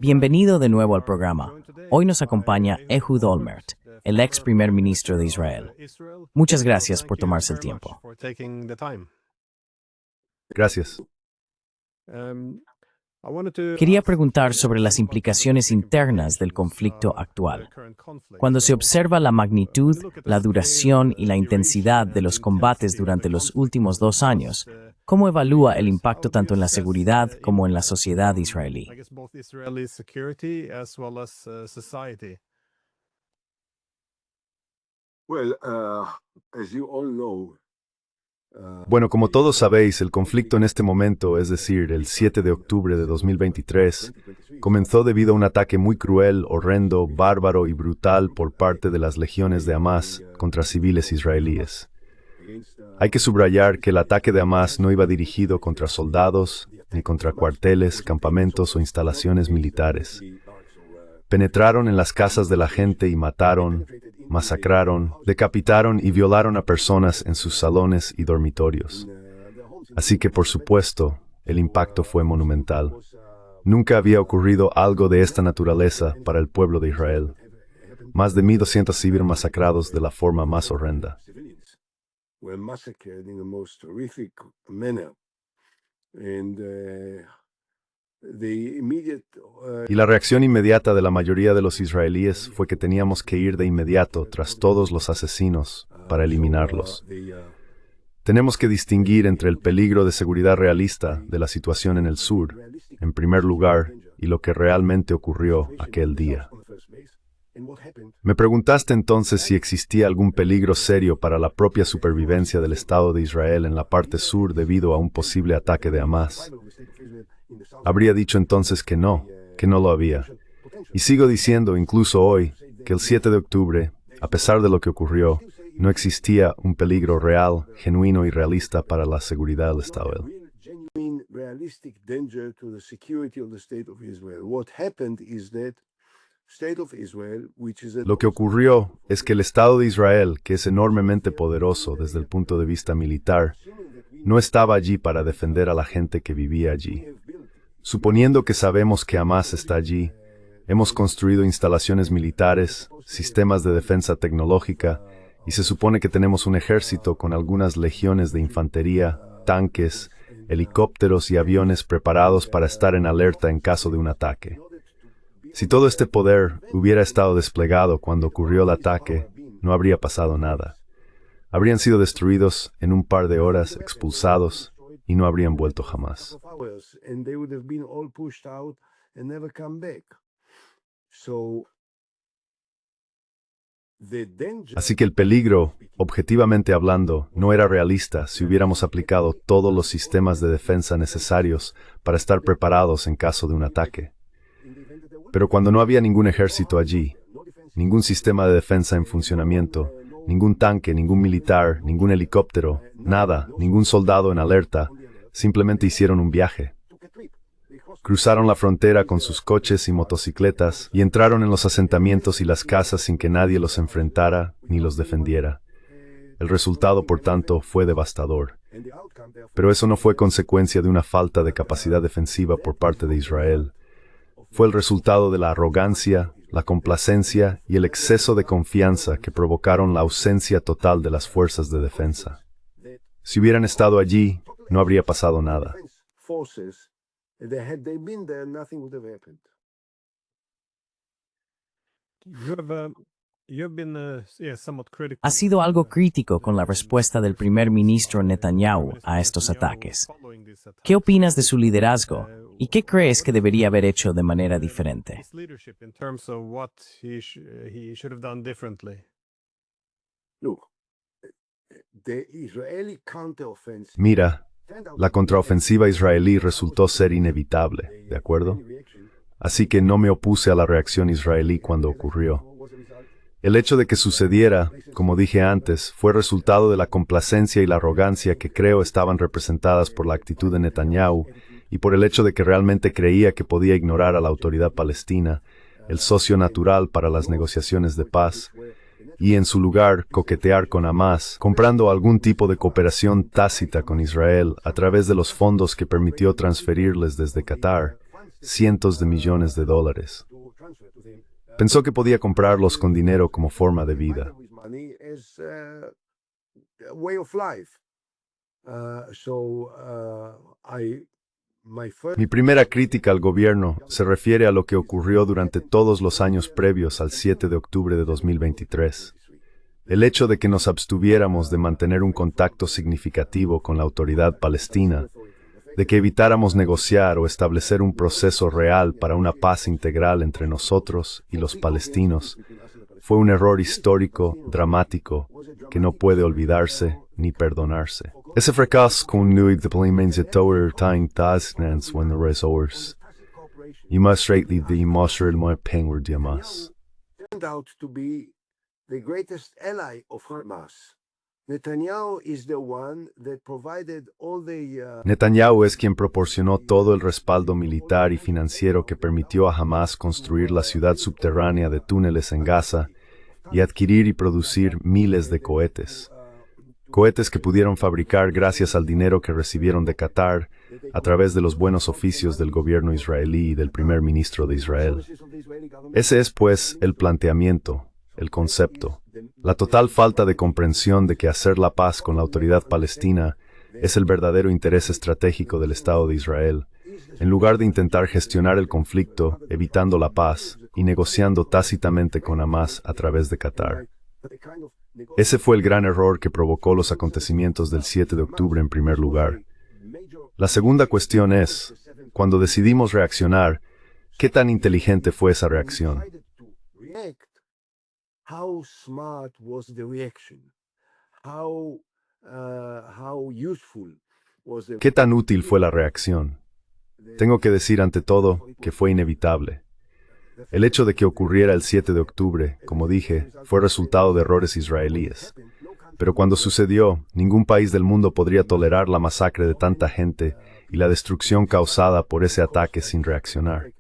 Bienvenido de nuevo al programa. Hoy nos acompaña Ehud Olmert, el ex primer ministro de Israel. Muchas gracias por tomarse el tiempo. Gracias. Quería preguntar sobre las implicaciones internas del conflicto actual. Cuando se observa la magnitud, la duración y la intensidad de los combates durante los últimos 2 años, ¿cómo evalúa el impacto tanto en la seguridad como en la sociedad israelí? Bueno, como todos sabéis, el conflicto en este momento, es decir, el 7 de octubre de 2023, comenzó debido a un ataque muy cruel, horrendo, bárbaro y brutal por parte de las legiones de Hamás contra civiles israelíes. Hay que subrayar que el ataque de Hamás no iba dirigido contra soldados, ni contra cuarteles, campamentos o instalaciones militares. Penetraron en las casas de la gente y mataron, masacraron, decapitaron y violaron a personas en sus salones y dormitorios. Así que, por supuesto, el impacto fue monumental. Nunca había ocurrido algo de esta naturaleza para el pueblo de Israel. Más de 1,200 civiles masacrados de la forma más horrenda. Y la reacción inmediata de la mayoría de los israelíes fue que teníamos que ir de inmediato tras todos los asesinos para eliminarlos. Tenemos que distinguir entre el peligro de seguridad realista de la situación en el sur, en primer lugar, y lo que realmente ocurrió aquel día. Me preguntaste entonces si existía algún peligro serio para la propia supervivencia del Estado de Israel en la parte sur debido a un posible ataque de Hamás. Habría dicho entonces que no lo había. Y sigo diciendo, incluso hoy, que el 7 de octubre, a pesar de lo que ocurrió, no existía un peligro real, genuino y realista para la seguridad del Estado. Lo que ocurrió es que el Estado de Israel, que es enormemente poderoso desde el punto de vista militar, no estaba allí para defender a la gente que vivía allí. Suponiendo que sabemos que Hamás está allí, hemos construido instalaciones militares, sistemas de defensa tecnológica, y se supone que tenemos un ejército con algunas legiones de infantería, tanques, helicópteros y aviones preparados para estar en alerta en caso de un ataque. Si todo este poder hubiera estado desplegado cuando ocurrió el ataque, no habría pasado nada. Habrían sido destruidos en un par de horas, expulsados, y no habrían vuelto jamás. Así que el peligro, objetivamente hablando, no era realista si hubiéramos aplicado todos los sistemas de defensa necesarios para estar preparados en caso de un ataque. Pero cuando no había ningún ejército allí, ningún sistema de defensa en funcionamiento, ningún tanque, ningún militar, ningún helicóptero, nada, ningún soldado en alerta, simplemente hicieron un viaje. Cruzaron la frontera con sus coches y motocicletas y entraron en los asentamientos y las casas sin que nadie los enfrentara ni los defendiera. El resultado, por tanto, fue devastador. Pero eso no fue consecuencia de una falta de capacidad defensiva por parte de Israel. Fue el resultado de la arrogancia, la complacencia y el exceso de confianza que provocaron la ausencia total de las fuerzas de defensa. Si hubieran estado allí, no habría pasado nada. Ha sido algo crítico con la respuesta del primer ministro Netanyahu a estos ataques. ¿Qué opinas de su liderazgo y qué crees que debería haber hecho de manera diferente? Mira, la contraofensiva israelí resultó ser inevitable, ¿de acuerdo? Así que no me opuse a la reacción israelí cuando ocurrió. El hecho de que sucediera, como dije antes, fue resultado de la complacencia y la arrogancia que creo estaban representadas por la actitud de Netanyahu y por el hecho de que realmente creía que podía ignorar a la autoridad palestina, el socio natural para las negociaciones de paz, y en su lugar coquetear con Hamás, comprando algún tipo de cooperación tácita con Israel a través de los fondos que permitió transferirles desde Qatar, cientos de millones de dólares. Pensó que podía comprarlos con dinero como forma de vida. Mi primera crítica al gobierno se refiere a lo que ocurrió durante todos los años previos al 7 de octubre de 2023. El hecho de que nos abstuviéramos de mantener un contacto significativo con la autoridad palestina, de que evitáramos negociar o establecer un proceso real para una paz integral entre nosotros y los palestinos, fue un error histórico, dramático, que no puede olvidarse ni perdonarse. Ese fracaso condujo a la tower time tasnans when the res ors. Y más rightly the mostrar my penguer diamas. Turned out to be the greatest ally of Hamas. Netanyahu is the one that provided all the Netanyahu es quien proporcionó todo el respaldo militar y financiero que permitió a Hamas construir la ciudad subterránea de túneles en Gaza y adquirir y producir miles de cohetes. Cohetes que pudieron fabricar gracias al dinero que recibieron de Qatar a través de los buenos oficios del gobierno israelí y del primer ministro de Israel. Ese es, pues, el planteamiento, el concepto, la total falta de comprensión de que hacer la paz con la autoridad palestina es el verdadero interés estratégico del Estado de Israel, en lugar de intentar gestionar el conflicto, evitando la paz y negociando tácitamente con Hamas a través de Qatar. Ese fue el gran error que provocó los acontecimientos del 7 de octubre en primer lugar. La segunda cuestión es, cuando decidimos reaccionar, ¿qué tan inteligente fue esa reacción? how smart was the reaction? How useful was the... ¿Qué tan útil fue la reacción? Tengo que decir ante todo que fue inevitable. El hecho de que ocurriera el 7 de octubre, como dije, fue resultado de errores israelíes. Pero cuando sucedió, ningún país del mundo podría tolerar la masacre de tanta gente y la destrucción causada por ese ataque sin reaccionar.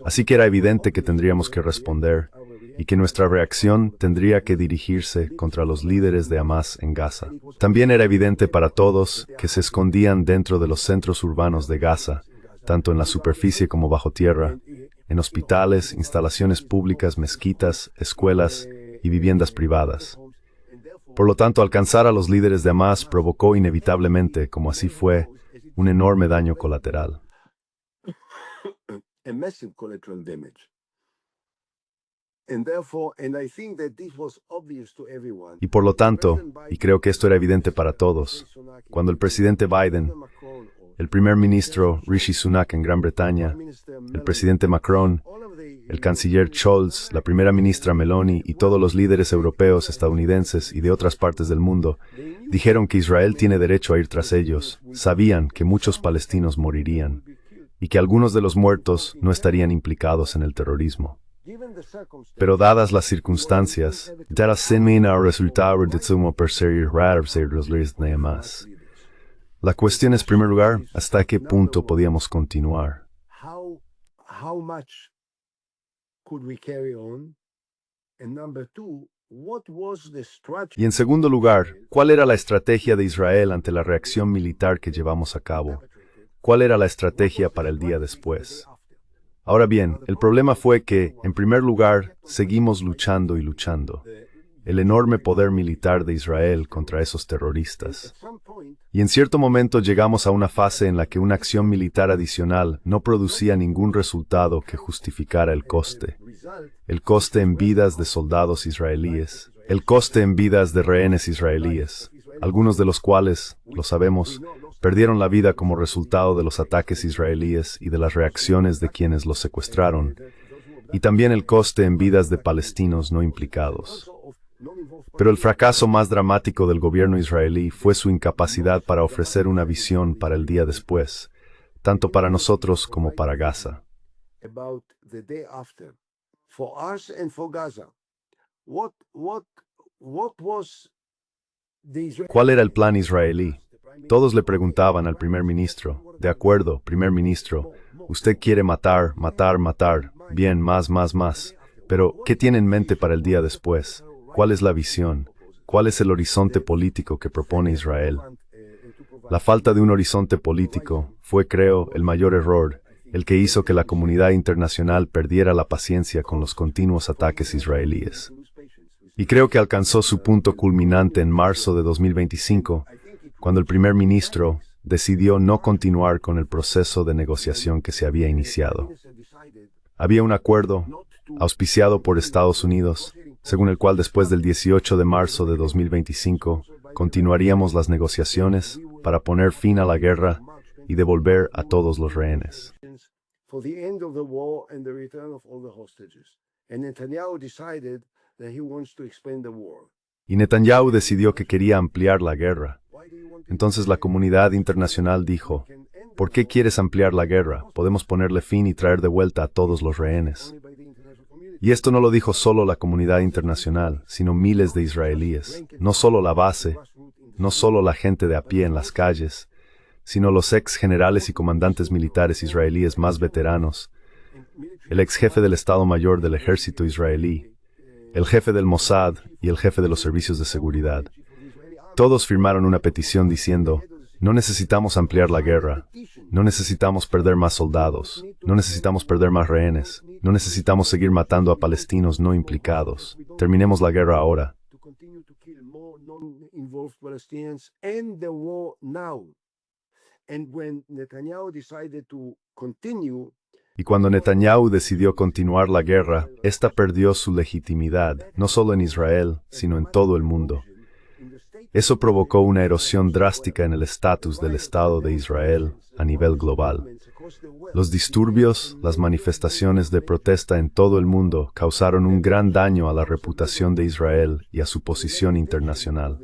Así que era evidente que tendríamos que responder y que nuestra reacción tendría que dirigirse contra los líderes de Hamas en Gaza. También era evidente para todos que se escondían dentro de los centros urbanos de Gaza, tanto en la superficie como bajo tierra, en hospitales, instalaciones públicas, mezquitas, escuelas y viviendas privadas. Por lo tanto, alcanzar a los líderes de Hamas provocó inevitablemente, como así fue, un enorme daño colateral. Y por lo tanto, y creo que esto era evidente para todos, cuando el presidente Biden, el primer ministro Rishi Sunak en Gran Bretaña, el presidente Macron, el canciller Scholz, la primera ministra Meloni y todos los líderes europeos, estadounidenses y de otras partes del mundo dijeron que Israel tiene derecho a ir tras ellos, sabían que muchos palestinos morirían y que algunos de los muertos no estarían implicados en el terrorismo. Pero dadas las circunstancias, la cuestión es, en primer lugar, ¿hasta qué punto podíamos continuar? Y en segundo lugar, ¿cuál era la estrategia de Israel ante la reacción militar que llevamos a cabo? ¿Cuál era la estrategia para el día después? Ahora bien, el problema fue que, en primer lugar, seguimos luchando y luchando. El enorme poder militar de Israel contra esos terroristas. Y en cierto momento llegamos a una fase en la que una acción militar adicional no producía ningún resultado que justificara el coste. El coste en vidas de soldados israelíes, el coste en vidas de rehenes israelíes, algunos de los cuales, lo sabemos, perdieron la vida como resultado de los ataques israelíes y de las reacciones de quienes los secuestraron, y también el coste en vidas de palestinos no implicados. Pero el fracaso más dramático del gobierno israelí fue su incapacidad para ofrecer una visión para el día después, tanto para nosotros como para Gaza. ¿Cuál era el plan israelí? Todos le preguntaban al primer ministro, de acuerdo, primer ministro, usted quiere matar, matar, matar, bien, más, pero ¿qué tiene en mente para el día después? ¿Cuál es la visión? ¿Cuál es el horizonte político que propone Israel? La falta de un horizonte político fue, creo, el mayor error el que hizo que la comunidad internacional perdiera la paciencia con los continuos ataques israelíes. Y creo que alcanzó su punto culminante en marzo de 2025, cuando el primer ministro decidió no continuar con el proceso de negociación que se había iniciado. Había un acuerdo, auspiciado por Estados Unidos, según el cual después del 18 de marzo de 2025, continuaríamos las negociaciones para poner fin a la guerra y devolver a todos los rehenes. Y Netanyahu decidió que quería ampliar la guerra. Entonces la comunidad internacional dijo, ¿por qué quieres ampliar la guerra? Podemos ponerle fin y traer de vuelta a todos los rehenes. Y esto no lo dijo solo la comunidad internacional, sino miles de israelíes, no solo la base, no solo la gente de a pie en las calles, sino los ex generales y comandantes militares israelíes más veteranos, el ex jefe del Estado Mayor del Ejército israelí, el jefe del Mossad y el jefe de los servicios de seguridad. Todos firmaron una petición diciendo, no necesitamos ampliar la guerra, no necesitamos perder más soldados, no necesitamos perder más rehenes, no necesitamos seguir matando a palestinos no implicados. Terminemos la guerra ahora. Y cuando Netanyahu decidió continuar la guerra, esta perdió su legitimidad, no solo en Israel, sino en todo el mundo. Eso provocó una erosión drástica en el estatus del Estado de Israel a nivel global. Los disturbios, las manifestaciones de protesta en todo el mundo causaron un gran daño a la reputación de Israel y a su posición internacional.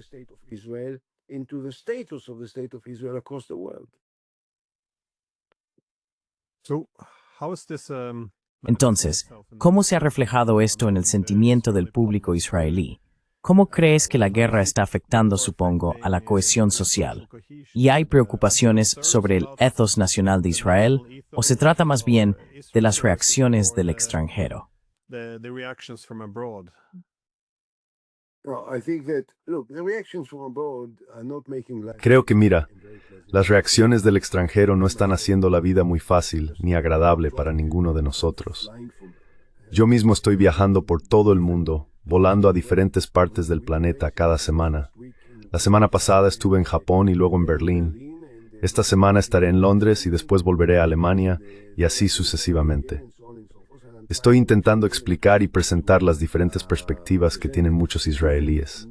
Entonces, ¿cómo se ha reflejado esto en el sentimiento del público israelí? ¿Cómo crees que la guerra está afectando, supongo, a la cohesión social? ¿Y hay preocupaciones sobre el ethos nacional de Israel, o se trata más bien de las reacciones del extranjero? Creo que, mira, las reacciones del extranjero no están haciendo la vida muy fácil ni agradable para ninguno de nosotros. Yo mismo estoy viajando por todo el mundo, volando a diferentes partes del planeta cada semana. La semana pasada estuve en Japón y luego en Berlín. Esta semana estaré en Londres y después volveré a Alemania, y así sucesivamente. Estoy intentando explicar y presentar las diferentes perspectivas que tienen muchos israelíes.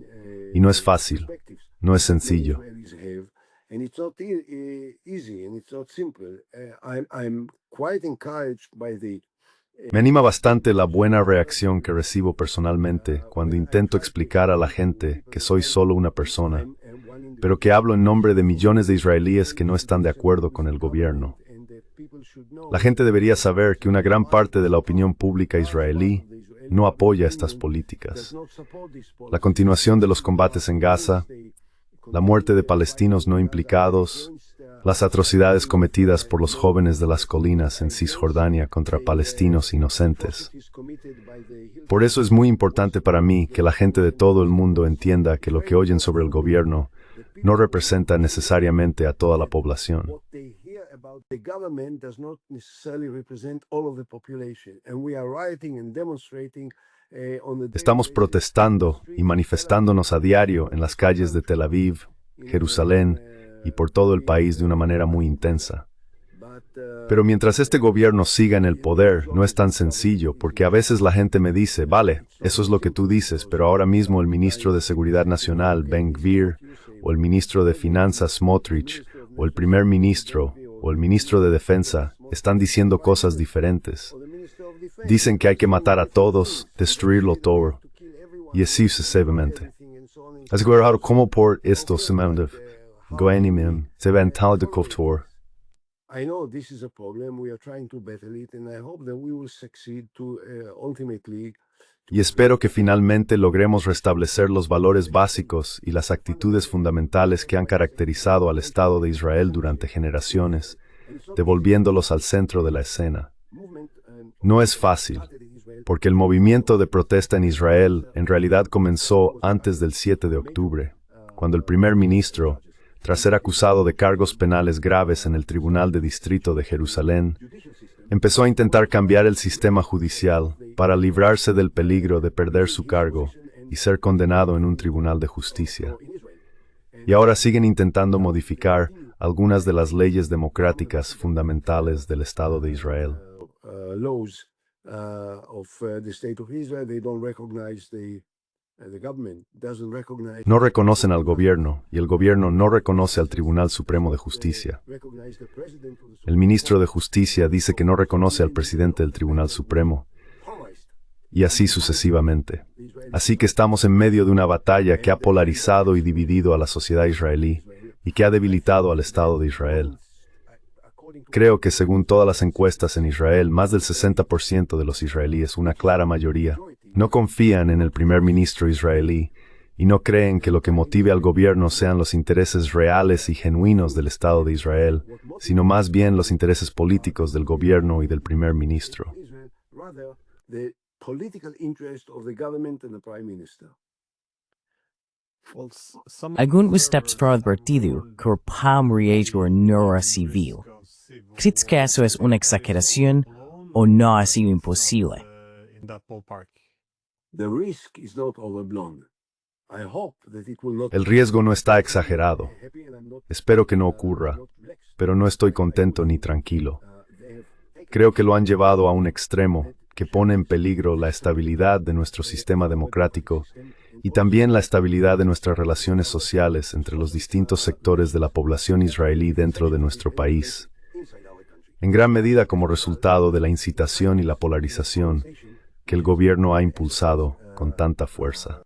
Y no es fácil, no es sencillo. Me anima bastante la buena reacción que recibo personalmente cuando intento explicar a la gente que soy solo una persona, pero que hablo en nombre de millones de israelíes que no están de acuerdo con el gobierno. La gente debería saber que una gran parte de la opinión pública israelí no apoya estas políticas. La continuación de los combates en Gaza, la muerte de palestinos no implicados, las atrocidades cometidas por los jóvenes de las colinas en Cisjordania contra palestinos inocentes. Por eso es muy importante para mí que la gente de todo el mundo entienda que lo que oyen sobre el gobierno no representa necesariamente a toda la población. Estamos protestando y manifestándonos a diario en las calles de Tel Aviv, Jerusalén y por todo el país de una manera muy intensa. Pero mientras este gobierno siga en el poder, no es tan sencillo, porque a veces la gente me dice, vale, eso es lo que tú dices, pero ahora mismo el ministro de Seguridad Nacional, Ben Gvir, o el ministro de Finanzas, Smotrich, o el primer ministro, o el ministro de Defensa, están diciendo cosas diferentes. Dicen que hay que matar a todos, destruirlo todo, y así sucesivamente. Así que ahora, ¿cómo por esto se ven tal de cultura? I know this is a problem. We are trying to battle it, and I hope that we will succeed to ultimately. Y espero que finalmente logremos restablecer los valores básicos y las actitudes fundamentales que han caracterizado al Estado de Israel durante generaciones, devolviéndolos al centro de la escena. No es fácil, porque el movimiento de protesta en Israel en realidad comenzó antes del 7 de octubre, cuando el primer ministro tras ser acusado de cargos penales graves en el Tribunal de Distrito de Jerusalén, empezó a intentar cambiar el sistema judicial para librarse del peligro de perder su cargo y ser condenado en un tribunal de justicia. Y ahora siguen intentando modificar algunas de las leyes democráticas fundamentales del Estado de Israel. No reconocen al gobierno y el gobierno no reconoce al Tribunal Supremo de Justicia. El ministro de Justicia dice que no reconoce al presidente del Tribunal Supremo y así sucesivamente. Así que estamos en medio de una batalla que ha polarizado y dividido a la sociedad israelí y que ha debilitado al Estado de Israel. Creo que según todas las encuestas en Israel, más del 60% de los israelíes, una clara mayoría, no confían en el primer ministro israelí y no creen que lo que motive al gobierno sean los intereses reales y genuinos del Estado de Israel, sino más bien los intereses políticos del gobierno y del primer ministro. Algun steps advertido que PAM riesgo no civil. ¿Crees que eso es una exageración o no ha sido imposible? El riesgo no está exagerado. Espero que no ocurra, pero no estoy contento ni tranquilo. Creo que lo han llevado a un extremo que pone en peligro la estabilidad de nuestro sistema democrático y también la estabilidad de nuestras relaciones sociales entre los distintos sectores de la población israelí dentro de nuestro país, en gran medida como resultado de la incitación y la polarización que el gobierno ha impulsado con tanta fuerza.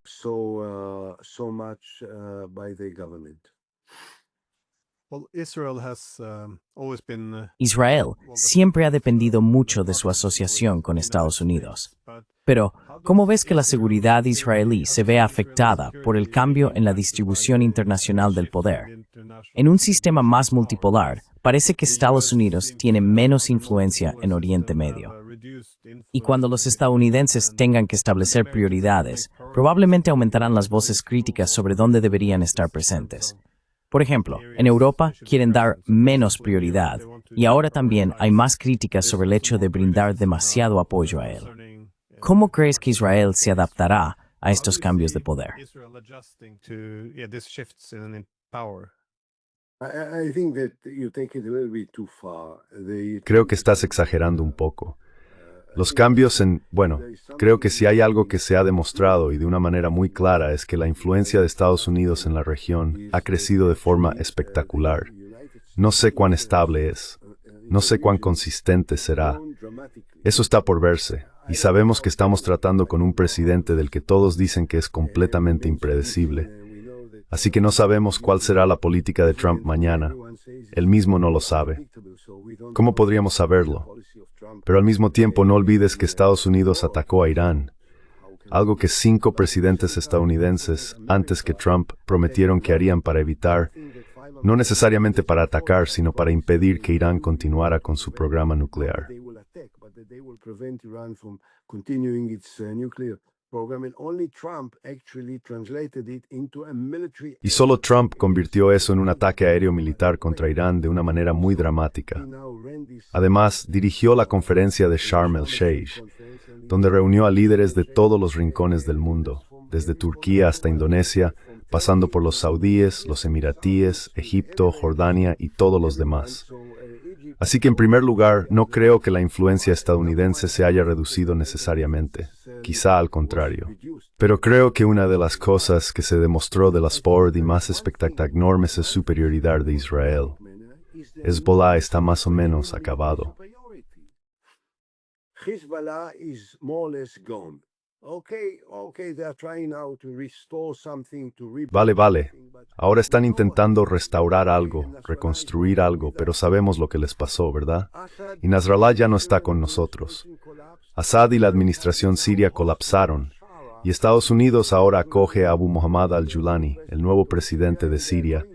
Israel siempre ha dependido mucho de su asociación con Estados Unidos. Pero, ¿cómo ves que la seguridad israelí se ve afectada por el cambio en la distribución internacional del poder? En un sistema más multipolar, parece que Estados Unidos tiene menos influencia en Oriente Medio. Y cuando los estadounidenses tengan que establecer prioridades, probablemente aumentarán las voces críticas sobre dónde deberían estar presentes. Por ejemplo, en Europa quieren dar menos prioridad, y ahora también hay más críticas sobre el hecho de brindar demasiado apoyo a él. ¿Cómo crees que Israel se adaptará a estos cambios de poder? Creo que estás exagerando un poco. Los cambios creo que si hay algo que se ha demostrado y de una manera muy clara es que la influencia de Estados Unidos en la región ha crecido de forma espectacular. No sé cuán estable es, no sé cuán consistente será. Eso está por verse, y sabemos que estamos tratando con un presidente del que todos dicen que es completamente impredecible. Así que no sabemos cuál será la política de Trump mañana. Él mismo no lo sabe. ¿Cómo podríamos saberlo? Pero al mismo tiempo no olvides que Estados Unidos atacó a Irán, algo que 5 presidentes estadounidenses antes que Trump prometieron que harían para evitar, no necesariamente para atacar, sino para impedir que Irán continuara con su programa nuclear. Y solo Trump convirtió eso en un ataque aéreo militar contra Irán de una manera muy dramática. Además, dirigió la conferencia de Sharm el-Sheikh, donde reunió a líderes de todos los rincones del mundo, desde Turquía hasta Indonesia, pasando por los saudíes, los emiratíes, Egipto, Jordania y todos los demás. Así que en primer lugar, no creo que la influencia estadounidense se haya reducido necesariamente, quizá al contrario. Pero creo que una de las cosas que se demostró de la sport y más espectacular es su superioridad de Israel. Hezbollah está más o menos acabado. Vale. Ahora están intentando restaurar algo, reconstruir algo, pero sabemos lo que les pasó, ¿verdad? Y Nasrallah ya no está con nosotros. Assad y la administración siria colapsaron, y Estados Unidos ahora acoge a Abu Muhammad al-Julani, el nuevo presidente de Siria,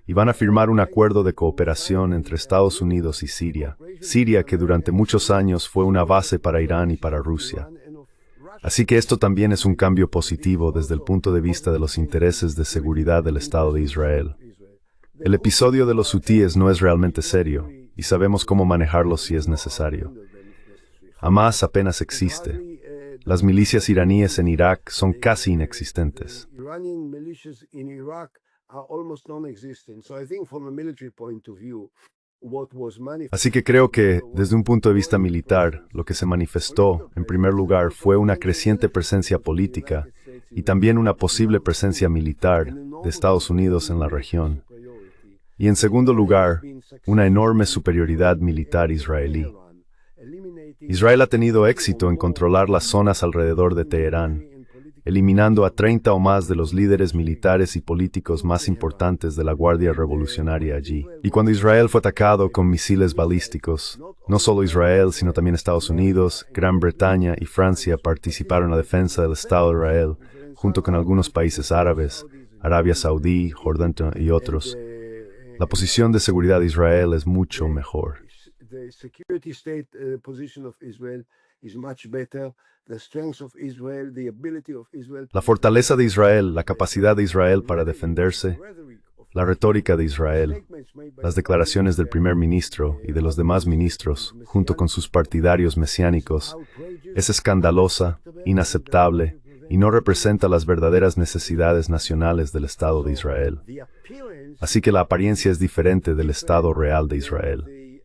y van a firmar un acuerdo de cooperación entre Estados Unidos y Siria. Siria, que durante muchos años fue una base para Irán y para Rusia. Así que esto también es un cambio positivo desde el punto de vista de los intereses de seguridad del Estado de Israel. El episodio de los hutíes no es realmente serio, y sabemos cómo manejarlo si es necesario. Hamas apenas existe. Las milicias iraníes en Irak son casi inexistentes. Iranian militias in Iraq are almost non-existent. So I think from a military point of view, what was Así que creo que, desde un punto de vista militar, lo que se manifestó, en primer lugar, fue una creciente presencia política y también una posible presencia militar de Estados Unidos en la región. Y en segundo lugar, una enorme superioridad militar israelí. Israel ha tenido éxito en controlar las zonas alrededor de Teherán, eliminando a 30 o más de los líderes militares y políticos más importantes de la Guardia Revolucionaria allí. Y cuando Israel fue atacado con misiles balísticos, no solo Israel, sino también Estados Unidos, Gran Bretaña y Francia participaron en la defensa del Estado de Israel, junto con algunos países árabes, Arabia Saudí, Jordania y otros. La posición de seguridad de Israel es mucho mejor. The security state position of Israel is much better. The strength of Israel, the ability of Israel. La fortaleza de Israel, la capacidad de Israel para defenderse, la retórica de Israel, las declaraciones del primer ministro y de los demás ministros, junto con sus partidarios mesiánicos, es escandalosa, inaceptable y no representa las verdaderas necesidades nacionales del Estado de Israel. Así que la apariencia es diferente del Estado real de Israel.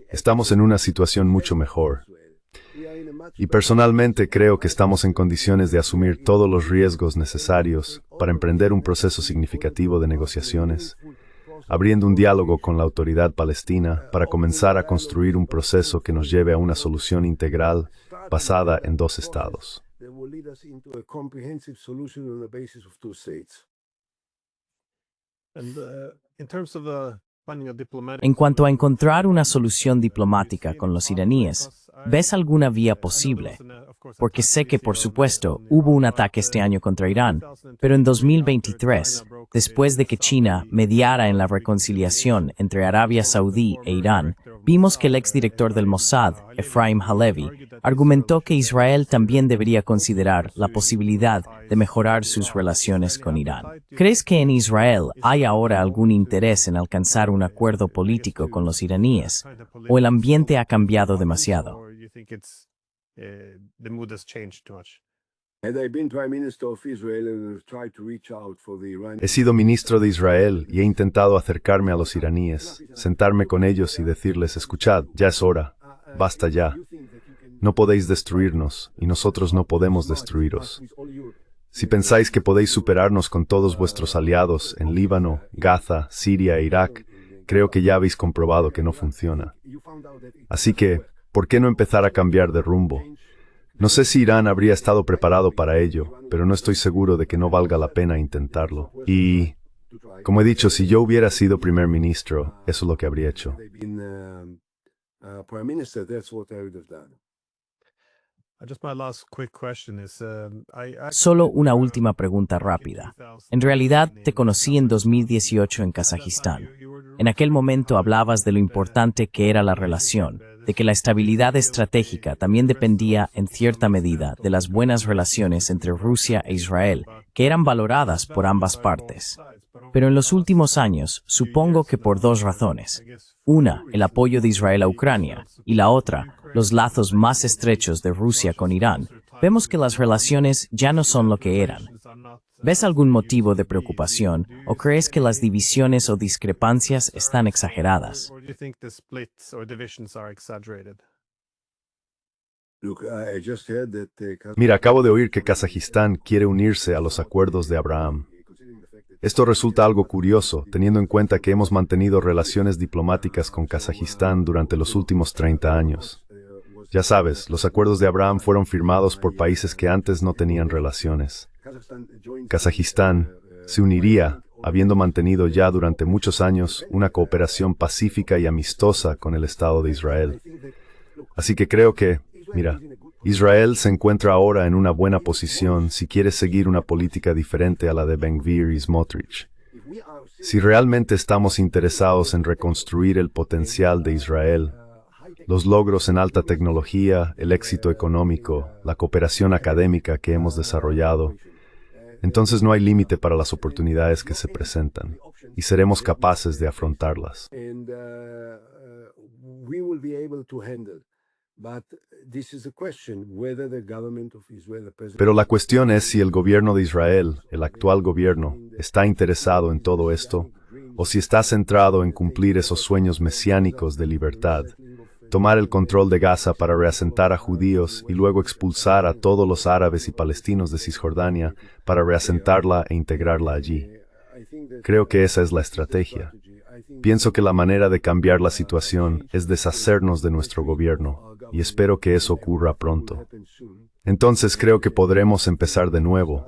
Estamos en una situación mucho mejor. Y personalmente creo que estamos en condiciones de asumir todos los riesgos necesarios para emprender un proceso significativo de negociaciones, abriendo un diálogo con la autoridad palestina para comenzar a construir un proceso que nos lleve a una solución integral basada en dos estados. En cuanto a encontrar una solución diplomática con los iraníes, ¿ves alguna vía posible? Porque sé que, por supuesto, hubo un ataque este año contra Irán, pero en 2023, después de que China mediara en la reconciliación entre Arabia Saudí e Irán, vimos que el exdirector del Mossad, Ephraim Halevi, argumentó que Israel también debería considerar la posibilidad de mejorar sus relaciones con Irán. ¿Crees que en Israel hay ahora algún interés en alcanzar un acuerdo político con los iraníes, o el ambiente ha cambiado demasiado? He sido ministro de Israel y he intentado acercarme a los iraníes, sentarme con ellos y decirles, escuchad, ya es hora, basta ya. No podéis destruirnos, y nosotros no podemos destruiros. Si pensáis que podéis superarnos con todos vuestros aliados en Líbano, Gaza, Siria e Irak, creo que ya habéis comprobado que no funciona. Así que, ¿por qué no empezar a cambiar de rumbo? No sé si Irán habría estado preparado para ello, pero no estoy seguro de que no valga la pena intentarlo. Y, como he dicho, si yo hubiera sido primer ministro, eso es lo que habría hecho. Solo una última pregunta rápida. En realidad, te conocí en 2018 en Kazajistán. En aquel momento hablabas de lo importante que era la relación, de que la estabilidad estratégica también dependía, en cierta medida, de las buenas relaciones entre Rusia e Israel, que eran valoradas por ambas partes. Pero en los últimos años, supongo que por dos razones. Una, el apoyo de Israel a Ucrania, y la otra, los lazos más estrechos de Rusia con Irán, vemos que las relaciones ya no son lo que eran. ¿Ves algún motivo de preocupación o crees que las divisiones o discrepancias están exageradas? Mira, acabo de oír que Kazajistán quiere unirse a los acuerdos de Abraham. Esto resulta algo curioso, teniendo en cuenta que hemos mantenido relaciones diplomáticas con Kazajistán durante los últimos 30 años. Ya sabes, los acuerdos de Abraham fueron firmados por países que antes no tenían relaciones. Kazajistán se uniría, habiendo mantenido ya durante muchos años una cooperación pacífica y amistosa con el Estado de Israel. Así que creo que, mira, Israel se encuentra ahora en una buena posición si quiere seguir una política diferente a la de Ben-Gvir y Smotrich. Si realmente estamos interesados en reconstruir el potencial de Israel, los logros en alta tecnología, el éxito económico, la cooperación académica que hemos desarrollado, Entonces no hay límite para las oportunidades que se presentan y seremos capaces de afrontarlas. We will be able to handle. But this is a question whether the government of Israel, the president... Pero la cuestión es si el gobierno de Israel, el actual gobierno, está interesado en todo esto, o si está centrado en cumplir esos sueños mesiánicos de libertad, tomar el control de Gaza para reasentar a judíos y luego expulsar a todos los árabes y palestinos de Cisjordania para reasentarla e integrarla allí. Creo que esa es la estrategia. Pienso que la manera de cambiar la situación es deshacernos de nuestro gobierno, y espero que eso ocurra pronto. Entonces creo que podremos empezar de nuevo.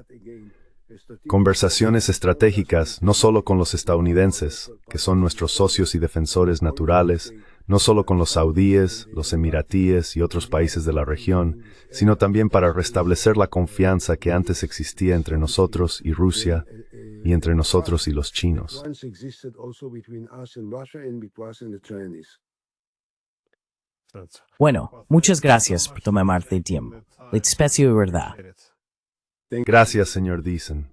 Conversaciones estratégicas no solo con los estadounidenses, que son nuestros socios y defensores naturales, no solo con los saudíes, los emiratíes y otros países de la región, sino también para restablecer la confianza que antes existía entre nosotros y Rusia, y entre nosotros y los chinos. Bueno, muchas gracias por tomarte el tiempo. La especie de verdad. Gracias, señor Deason.